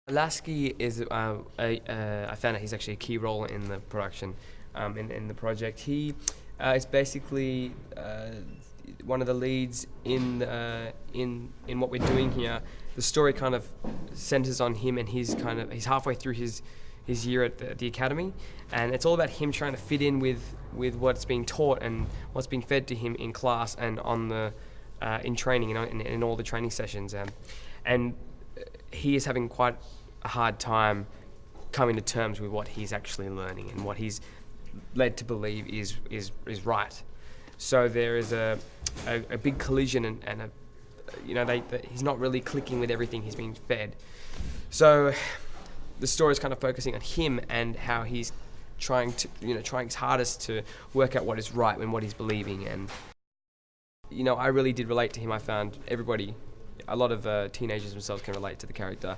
Lasky is, I found out he's actually a key role in the production, in the project. He is basically one of the leads in what we're doing here. The story kind of centers on him, and he's halfway through his year at the academy, and it's all about him trying to fit in with what's being taught and what's being fed to him in class and on the in training, in all the training sessions, and he is having quite a hard time coming to terms with what he's actually learning and what he's led to believe is right. So there is a big collision, and he's not really clicking with everything he's being fed. So the story is kind of focusing on him and how he's trying his hardest to work out what is right and what he's believing. And I really did relate to him. I found a lot of teenagers themselves can relate to the character.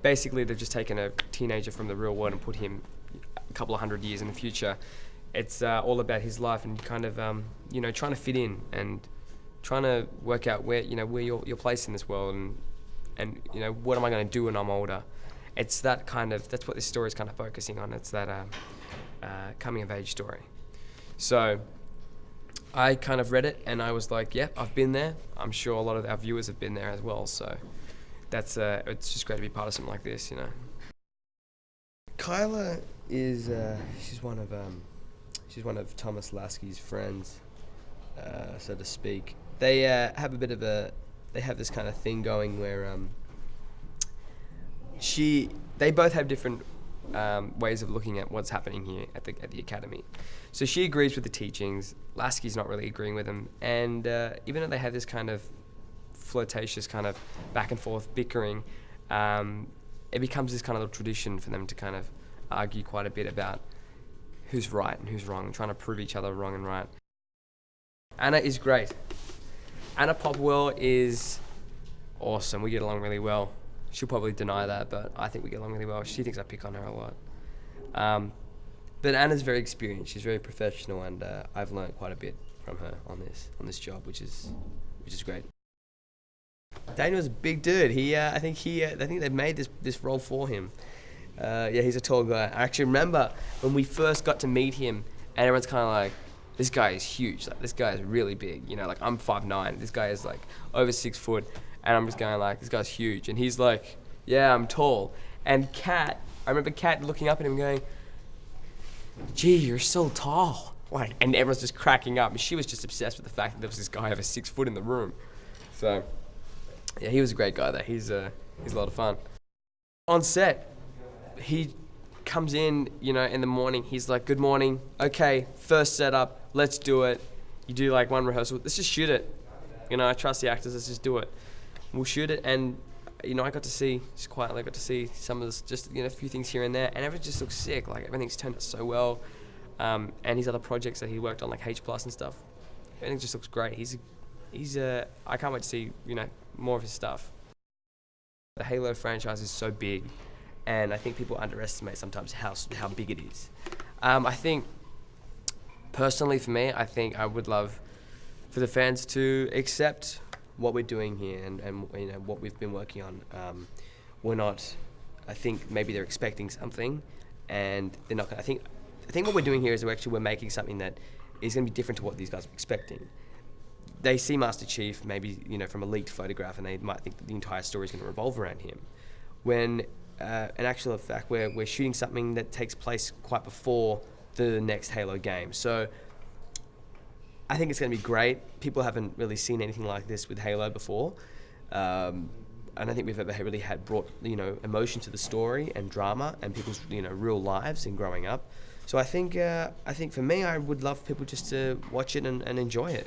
Basically, they've just taken a teenager from the real world and put him a couple of 100 years in the future. It's all about his life and kind of trying to fit in and trying to work out where your place in this world and what am I going to do when I'm older. It's that's what this story is kind of focusing on. It's that coming of age story. So I kind of read it and I was like, yeah, I've been there. I'm sure a lot of our viewers have been there as well. So that's it's just great to be part of something like this, Kyla is she's one of Thomas Lasky's friends, so to speak. They have this kind of thing going where they both have different ways of looking at what's happening here at the academy. So she agrees with the teachings. Lasky's not really agreeing with them, and even though they have this kind of flirtatious kind of back and forth bickering, it becomes this kind of little tradition for them to kind of argue quite a bit about who's right and who's wrong, and trying to prove each other wrong and right. Anna is great. Anna Popwell is awesome. We get along really well. She'll probably deny that, but I think we get along really well. She thinks I pick on her a lot. But Anna's very experienced. She's very professional, and I've learned quite a bit from her on this job, which is great. Daniel's a big dude. I think they've made this role for him. He's a tall guy. I actually remember when we first got to meet him, and everyone's kind of like, this guy is huge. Like, this guy is really big. I'm 5'9". This guy is like over 6 foot. And I'm just going like, this guy's huge. And he's like, yeah, I'm tall. And I remember Kat looking up at him going, gee, you're so tall. Like, and everyone's just cracking up. And she was just obsessed with the fact that there was this guy over 6 foot in the room. So, yeah, he was a great guy though. He's a lot of fun. On set, he comes in, in the morning. He's like, good morning. Okay, first setup. Let's do it. You do like one rehearsal. Let's just shoot it. I trust the actors. Let's just do it. We'll shoot it, and I got to see some of this, just a few things here and there, and everything just looks sick. Like, everything's turned out so well, and his other projects that he worked on, like H+ and stuff, everything just looks great. I can't wait to see more of his stuff. The Halo franchise is so big, and I think people underestimate sometimes how big it is. I think personally for me, I would love for the fans to accept what we're doing here and what we've been working on. I think maybe they're expecting something, and they're not gonna. I think what we're doing here is we're making something that is going to be different to what these guys are expecting. They see Master Chief maybe from a leaked photograph, and they might think that the entire story is going to revolve around him. When in actual fact we're shooting something that takes place quite before the next Halo game. So I think it's going to be great. People haven't really seen anything like this with Halo before. And I don't think we've ever really brought emotion to the story and drama and people's real lives and growing up. So I think for me, I would love people just to watch it and enjoy it.